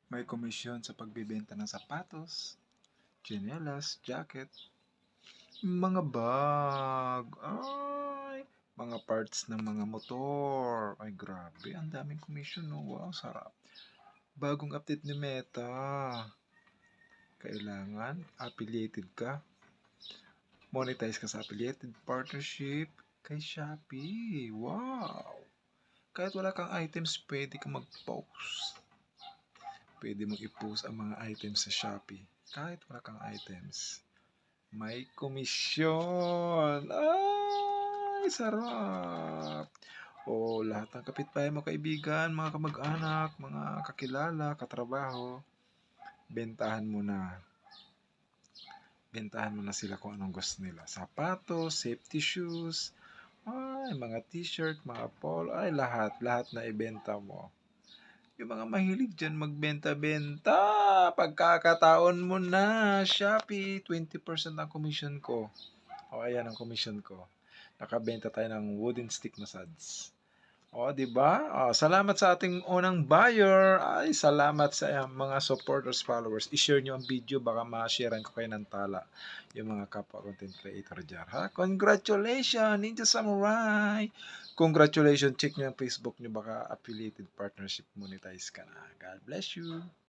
May komisyon sa pagbebenta ng sapatos, tsinelas, jacket, mga bag, ay, mga parts ng mga motor. Ay, grabe, ang daming komisyon, no? Wow, sarap. Bagong update ni Meta. Kailangan affiliated ka. Monetize ka sa affiliated partnership kay Shopee. Wow! Kahit wala kang items, pwede ka mag-post. Pwede mong i-post ang mga items sa Shopee. Kahit wala kang items. May komisyon! Ay, sarap! O, lahat ng kapitbahay mo, kaibigan, mga kamag-anak, mga kakilala, katrabaho, bentahan mo na. Bentahan mo na sila kung anong gusto nila. Sapatos, safety shoes, ay, mga t-shirt, mga polo, ay, lahat na ibenta mo. Yung mga mahilig dyan magbenta-benta, pagkakataon mo na, Shopee, 20% ang commission ko. O, ayan ang commission ko. Nakabenta tayo ng wooden stick massage. O, di ba? O, salamat sa ating unang buyer. Ay, salamat sa mga supporters, followers. I-share nyo ang video, baka ma-sharean ko kayo ng tala. Yung mga kapwa content creator dyan. Ha? Congratulations, Ninja Samurai! Congratulations, check nyo ang Facebook nyo, baka affiliated partnership monetize ka na. God bless you!